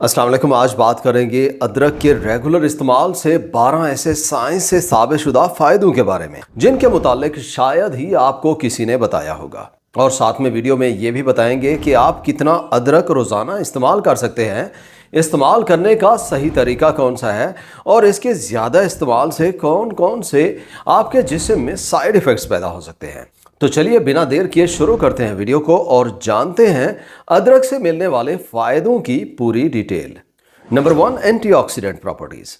अस्सलाम वालेकुम। आज बात करेंगे अदरक के रेगुलर इस्तेमाल से 12 ऐसे साइंस से साबितशुदा फ़ायदों के बारे में जिनके मुतालिक शायद ही आपको किसी ने बताया होगा। और साथ में वीडियो में ये भी बताएंगे कि आप कितना अदरक रोज़ाना इस्तेमाल कर सकते हैं, इस्तेमाल करने का सही तरीका कौन सा है और इसके ज़्यादा इस्तेमाल से कौन कौन से आपके जिस्म में साइड इफ़ेक्ट्स पैदा हो सकते हैं। तो चलिए बिना देर किए शुरू करते हैं वीडियो को और जानते हैं अदरक से मिलने वाले फ़ायदों की पूरी डिटेल। Number 1, antioxidant properties.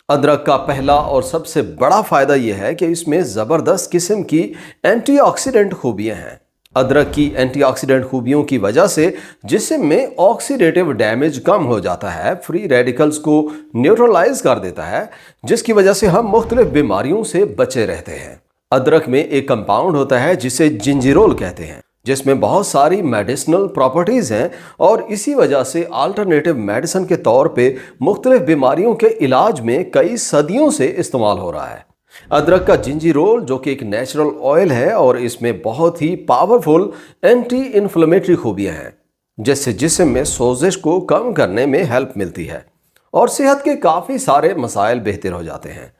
अदरक का पहला और सबसे बड़ा फ़ायदा यह है कि इसमें ज़बरदस्त किस्म की एंटीऑक्सीडेंट खूबियाँ हैं। अदरक की एंटीऑक्सीडेंट खूबियों की वजह से जिस्म में ऑक्सीडेटिव डैमेज कम हो जाता है, फ्री रेडिकल्स को न्यूट्रलाइज कर देता है, जिसकी वजह से हम मुख्तलिफ बीमारियों से बचे रहते हैं। अदरक में एक कंपाउंड होता है जिसे जिंजीरोल कहते हैं, जिसमें बहुत सारी मेडिसिनल प्रॉपर्टीज़ हैं और इसी वजह से अल्टरनेटिव मेडिसिन के तौर पे मुख्तलिफ बीमारियों के इलाज में कई सदियों से इस्तेमाल हो रहा है। अदरक का जिंजीरोल जो कि एक नेचुरल ऑयल है और इसमें बहुत ही पावरफुल एंटी इन्फ्लेमेटरी खूबियाँ हैं, जिससे जिस्म में सोजिश को कम करने में हेल्प मिलती है और सेहत के काफ़ी सारे मसाइल बेहतर हो जाते हैं।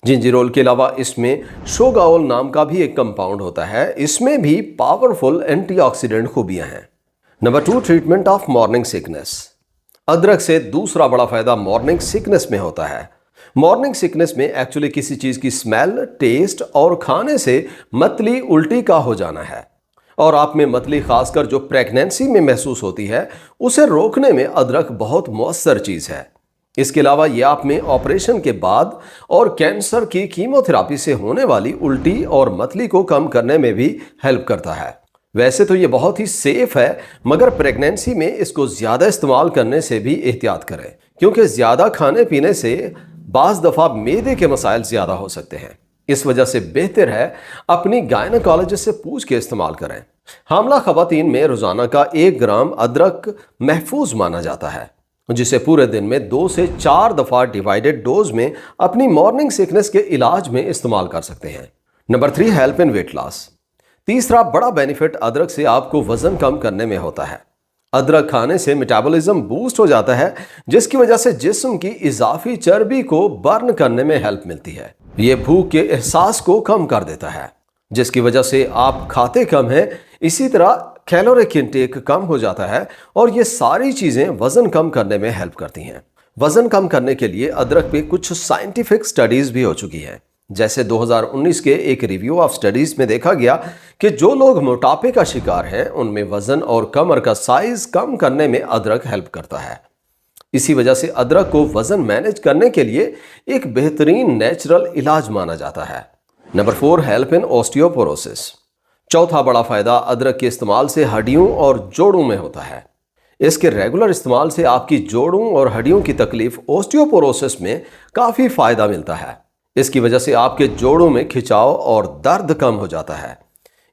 जिंजीरोल के अलावा इसमें शोगाओल नाम का भी एक कंपाउंड होता है, इसमें भी पावरफुल एंटीऑक्सीडेंट खूबियां हैं। Number 2, treatment of morning sickness. अदरक से दूसरा बड़ा फायदा मॉर्निंग सिकनेस में होता है। मॉर्निंग सिकनेस में एक्चुअली किसी चीज की स्मेल, टेस्ट और खाने से मतली उल्टी का हो जाना है और आप में मतली खासकर जो प्रेगनेंसी में महसूस होती है उसे रोकने में अदरक बहुत मौसर चीज है। इसके अलावा ये आप में ऑपरेशन के बाद और कैंसर की कीमोथेरापी से होने वाली उल्टी और मतली को कम करने में भी हेल्प करता है। वैसे तो ये बहुत ही सेफ है, मगर प्रेगनेंसी में इसको ज़्यादा इस्तेमाल करने से भी एहतियात करें, क्योंकि ज़्यादा खाने पीने से बाज़ दफ़ा मैदे के मसाइल ज़्यादा हो सकते हैं। इस वजह से बेहतर है अपनी गायनेकोलॉजिस्ट से पूछ के इस्तेमाल करें। हामला ख़वातीन में रोज़ाना का 1 ग्राम अदरक महफूज माना जाता है, जिसे पूरे दिन में 2 से 4 दफ़ा डिवाइडेड डोज में अपनी मॉर्निंग सिकनेस के इलाज में इस्तेमाल कर सकते हैं। Number 3, help in weight loss. तीसरा बड़ा बेनिफिट अदरक से आपको वजन कम करने में होता है। अदरक खाने से मेटाबॉलिज्म बूस्ट हो जाता है, जिसकी वजह से जिस्म की इजाफी चर्बी को बर्न करने में हेल्प मिलती है। ये भूख के एहसास को कम कर देता है, जिसकी वजह से आप खाते कम हैं। इसी तरह कैलोरिक इंटेक कम हो जाता है और ये सारी चीज़ें वज़न कम करने में हेल्प करती हैं। वज़न कम करने के लिए अदरक पे कुछ साइंटिफिक स्टडीज़ भी हो चुकी हैं। जैसे 2019 के एक रिव्यू ऑफ स्टडीज़ में देखा गया कि जो लोग मोटापे का शिकार हैं उनमें वज़न और कमर का साइज़ कम करने में अदरक हेल्प करता है। इसी वजह से अदरक को वज़न मैनेज करने के लिए एक बेहतरीन नेचुरल इलाज माना जाता है। Number 4, help in osteoporosis. चौथा बड़ा फायदा अदरक के इस्तेमाल से हड्डियों और जोड़ों में होता है। इसके रेगुलर इस्तेमाल से आपकी जोड़ों और हड्डियों की तकलीफ ऑस्टियोपोरोसिस में काफ़ी फ़ायदा मिलता है। इसकी वजह से आपके जोड़ों में खिंचाव और दर्द कम हो जाता है।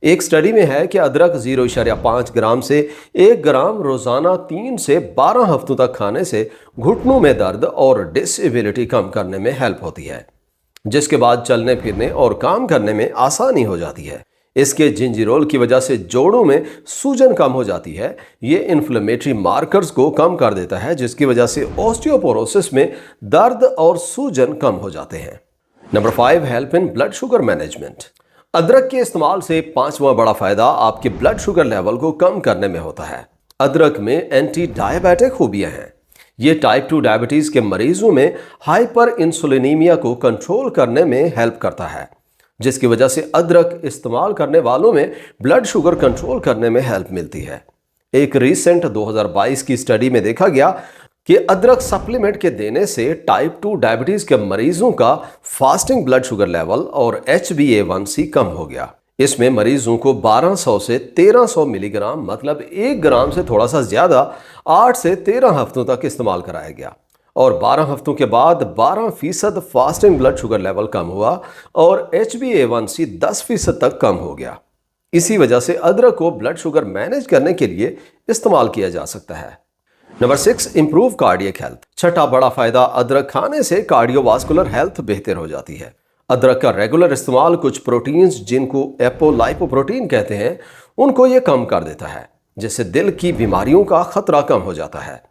एक स्टडी में है कि अदरक 0.5 ग्राम से 1 ग्राम रोज़ाना 3 से 12 हफ्तों तक खाने से घुटनों में दर्द और डिसेबिलिटी कम करने में हेल्प होती है, जिसके बाद चलने फिरने और काम करने में आसानी हो जाती है। इसके जिंजीरोल की वजह से जोड़ों में सूजन कम हो जाती है। ये इन्फ्लेमेटरी मार्कर्स को कम कर देता है, जिसकी वजह से ऑस्टियोपोरोसिस में दर्द और सूजन कम हो जाते हैं। Number 5, help in blood sugar management. अदरक के इस्तेमाल से 5वां बड़ा फायदा आपके ब्लड शुगर लेवल को कम करने में होता है। अदरक में एंटी डायबिटिक खूबियां हैं। ये टाइप 2 डायबिटीज़ के मरीजों में हाइपर इंसुलिनीमिया को कंट्रोल करने में हेल्प करता है, जिसकी वजह से अदरक इस्तेमाल करने वालों में ब्लड शुगर कंट्रोल करने में हेल्प मिलती है। एक रीसेंट 2022 की स्टडी में देखा गया कि अदरक सप्लीमेंट के देने से टाइप 2 डायबिटीज़ के मरीजों का फास्टिंग ब्लड शुगर लेवल और HbA1c कम हो गया। इसमें मरीजों को 1200 से 1300 मिलीग्राम, मतलब 1 ग्राम से थोड़ा सा ज़्यादा, 8 से 13 हफ्तों तक इस्तेमाल कराया गया और 12 हफ्तों के बाद 12% फास्टिंग ब्लड शुगर लेवल कम हुआ और HbA1c 10% तक कम हो गया। इसी वजह से अदरक को ब्लड शुगर मैनेज करने के लिए इस्तेमाल किया जा सकता है। Number 6, improve cardiac health. छठा बड़ा फायदा अदरक खाने से कार्डियोवास्कुलर हेल्थ बेहतर हो जाती है। अदरक का रेगुलर इस्तेमाल कुछ प्रोटीन्स जिनको एपोलाइपोप्रोटीन कहते हैं उनको ये कम कर देता है, जिससे दिल की बीमारियों का खतरा कम हो जाता है।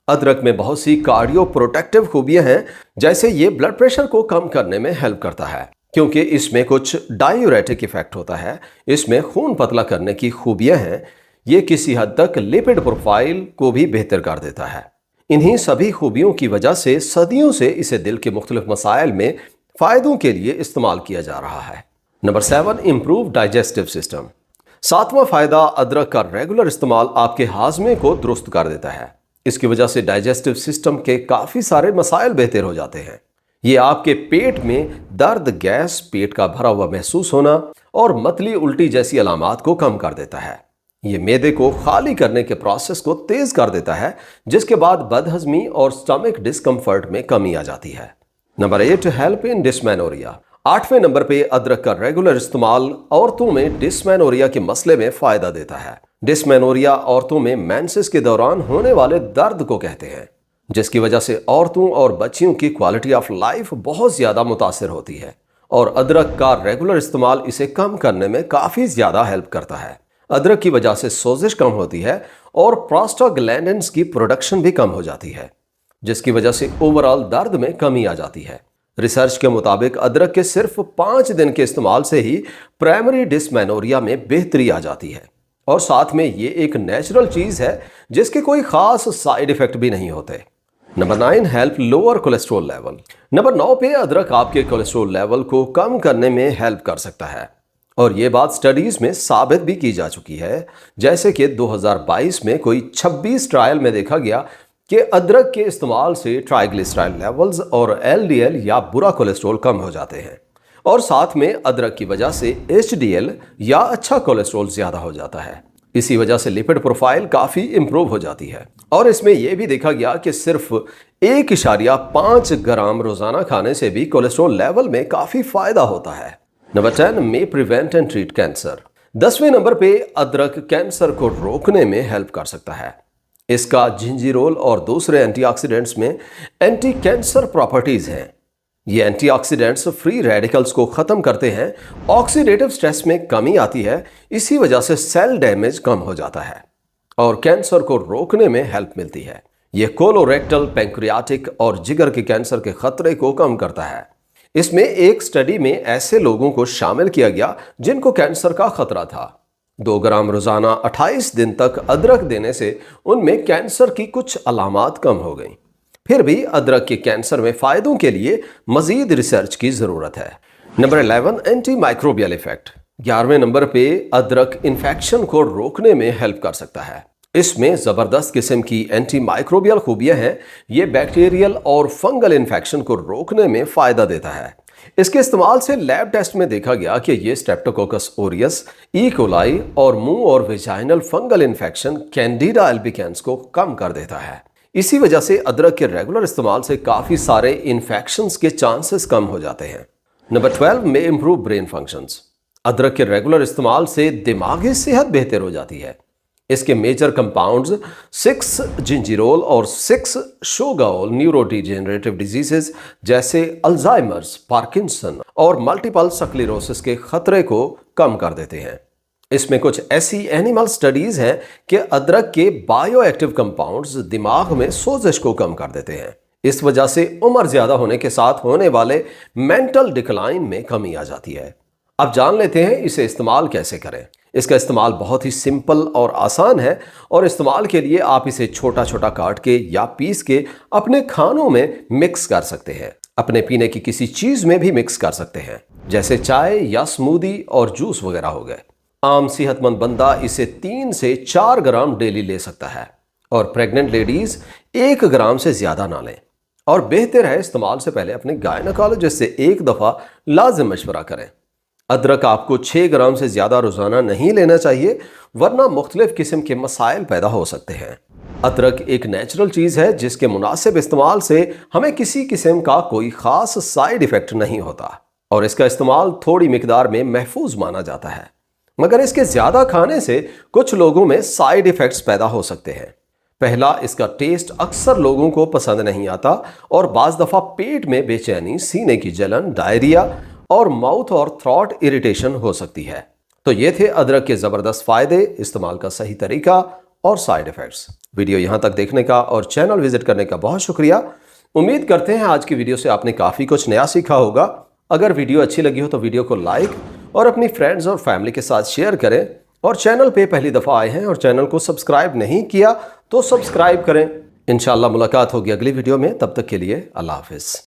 अदरक में बहुत सी कार्डियो प्रोटेक्टिव खूबियां हैं, जैसे ये ब्लड प्रेशर को कम करने में हेल्प करता है क्योंकि इसमें कुछ डायूरेटिक इफेक्ट होता है। इसमें खून पतला करने की खूबियां हैं। ये किसी हद तक लिपिड प्रोफाइल को भी बेहतर कर देता है। इन्हीं सभी खूबियों की वजह से सदियों से इसे दिल के मुख्तलिफ मसाइल में फायदों के लिए इस्तेमाल किया जा रहा है। Number 7, improve digestive system. सातवां फायदा, अदरक का रेगुलर इस्तेमाल आपके हाजमे को दुरुस्त कर देता है। इसकी वजह से डाइजेस्टिव सिस्टम के काफी सारे मसाइल बेहतर हो जाते हैं। ये आपके पेट में दर्द, गैस, पेट का भरा हुआ महसूस होना और मतली उल्टी जैसी अलामात को कम कर देता है। ये मैदे को खाली करने के प्रोसेस को तेज कर देता है, जिसके बाद बदहजमी और स्टमक डिस्कम्फर्ट में कमी आ जाती है। Number 8, help in dysmenorrhoea. 8वें नंबर पे अदरक का रेगुलर इस्तेमाल औरतों में डिस्मेनोरिया के मसले में फायदा देता है। डिस्मेनोरिया औरतों में मेंसेस के दौरान होने वाले दर्द को कहते हैं, जिसकी वजह से औरतों और बच्चियों की क्वालिटी ऑफ लाइफ बहुत ज्यादा मुतासिर होती है और अदरक का रेगुलर इस्तेमाल इसे कम करने में काफी ज्यादा हेल्प करता है। अदरक की वजह से सोजिश कम होती है और प्रोस्टाग्लैंडिन्स की प्रोडक्शन भी कम हो जाती है, जिसकी वजह से ओवरऑल दर्द में कमी आ जाती है। रिसर्च के मुताबिक अदरक के सिर्फ 5 दिन के इस्तेमाल से ही प्राइमरी डिस्मेनोरिया में बेहतरी आ जाती है और साथ में ये एक नेचुरल चीज है जिसके कोई खास साइड इफेक्ट भी नहीं होते। Number 9, help lower cholesterol level. Number 9 पे अदरक आपके कोलेस्ट्रॉल लेवल को कम करने में हेल्प कर सकता है और ये बात स्टडीज में साबित भी की जा चुकी है। जैसे कि 2022 में कोई 26 ट्रायल में देखा गया कि अदरक के इस्तेमाल से ट्राइग्लिसराइड लेवल्स और एलडीएल या बुरा कोलेस्ट्रॉल कम हो जाते हैं और साथ में अदरक की वजह से एचडीएल या अच्छा कोलेस्ट्रॉल ज्यादा हो जाता है। इसी वजह से लिपिड प्रोफाइल काफी इंप्रूव हो जाती है और इसमें यह भी देखा गया कि सिर्फ 1.5 ग्राम रोजाना खाने से भी कोलेस्ट्रॉल लेवल में काफी फायदा होता है। Number 10, may prevent and treat cancer. 10वें नंबर पे अदरक कैंसर को रोकने में हेल्प कर सकता है। इसका जिंजीरोल और दूसरे एंटीऑक्सीडेंट्स में एंटी कैंसर प्रॉपर्टीज हैं। ये एंटीऑक्सीडेंट्स फ्री रेडिकल्स को खत्म करते हैं, ऑक्सीडेटिव स्ट्रेस में कमी आती है, इसी वजह से सेल डैमेज कम हो जाता है और कैंसर को रोकने में हेल्प मिलती है। ये कोलोरेक्टल, पैंक्रियाटिक और जिगर के कैंसर के खतरे को कम करता है। इसमें एक स्टडी में ऐसे लोगों को शामिल किया गया जिनको कैंसर का खतरा था। 2 ग्राम रोजाना 28 दिन तक अदरक देने से उनमें कैंसर की कुछ अलामात कम हो गई। फिर भी अदरक के कैंसर में फायदों के लिए मजीद रिसर्च की जरूरत है। Number 11, antimicrobial effect. 11वें नंबर पे अदरक इन्फेक्शन को रोकने में हेल्प कर सकता है। इसमें जबरदस्त किस्म की एंटी माइक्रोबियल खूबियां हैं। ये बैक्टीरियल और फंगल इन्फेक्शन को रोकने में फायदा देता है। इसके इस्तेमाल से लैब टेस्ट में देखा गया कि ये स्ट्रेप्टोकोकस ओरियस, ई कोलाई और मुंह और vaginal fungal infection, Candida albicans को कम कर देता है। इसी वजह से अदरक के रेगुलर इस्तेमाल से काफी सारे इन्फेक्शंस के चांसेस कम हो जाते हैं। नंबर 12, में इंप्रूव ब्रेन फंक्शंस। अदरक के रेगुलर इस्तेमाल से दिमागी सेहत बेहतर हो जाती है। इसके मेजर कंपाउंड्स 6-जिंजीरोल और 6-शोगाओल न्यूरोडिजेनरेटिव डिजीजेस जैसे अल्जाइमर्स, पार्किंसन और मल्टीपल स्क्लेरोसिस के खतरे को कम कर देते हैं। इसमें कुछ ऐसी एनिमल स्टडीज हैं कि अदरक के बायोएक्टिव कंपाउंड्स दिमाग में सोजिश को कम कर देते हैं। इस वजह से उम्र ज्यादा होने के साथ होने वाले मेंटल डिक्लाइन में कमी आ जाती है। अब जान लेते हैं इसे इस्तेमाल कैसे करें। इसका इस्तेमाल बहुत ही सिंपल और आसान है और इस्तेमाल के लिए आप इसे छोटा छोटा काट के या पीस के अपने खानों में मिक्स कर सकते हैं। अपने पीने की किसी चीज में भी मिक्स कर सकते हैं, जैसे चाय या स्मूदी और जूस वगैरह हो गए। आम सेहतमंद बंदा इसे 3 से 4 ग्राम डेली ले सकता है और प्रेग्नेंट लेडीज 1 ग्राम से ज्यादा ना लें। और बेहतर है इस्तेमाल से पहले अपने गायनेकोलॉजिस्ट से एक दफा लाजिम मशवरा करें। अदरक आपको 6 ग्राम से ज्यादा रोजाना नहीं लेना चाहिए, वरना मुख्तलिफ किस्म के मसाइल पैदा हो सकते हैं। अदरक एक नेचुरल चीज है जिसके मुनासिब इस्तेमाल से हमें किसी किस्म का कोई खास साइड इफेक्ट नहीं होता और इसका इस्तेमाल थोड़ी मिकदार में महफूज माना जाता है। मगर इसके ज्यादा खाने से कुछ लोगों में साइड इफेक्ट्स पैदा हो सकते हैं। पहला, इसका टेस्ट अक्सर लोगों को पसंद नहीं आता और बाज दफा पेट में बेचैनी, सीने की जलन, डायरिया और माउथ और थ्रॉट इरिटेशन हो सकती है। तो ये थे अदरक के जबरदस्त फायदे, इस्तेमाल का सही तरीका और साइड इफेक्ट्स। वीडियो यहाँ तक देखने का और चैनल विजिट करने का बहुत शुक्रिया। उम्मीद करते हैं आज की वीडियो से आपने काफ़ी कुछ नया सीखा होगा। अगर वीडियो अच्छी लगी हो तो वीडियो को लाइक और अपनी फ्रेंड्स और फैमिली के साथ शेयर करें, और चैनल पे पहली दफ़ा आए हैं और चैनल को सब्सक्राइब नहीं किया तो सब्सक्राइब करें। इंशाल्लाह मुलाकात होगी अगली वीडियो में, तब तक के लिए अल्लाह हाफिज़।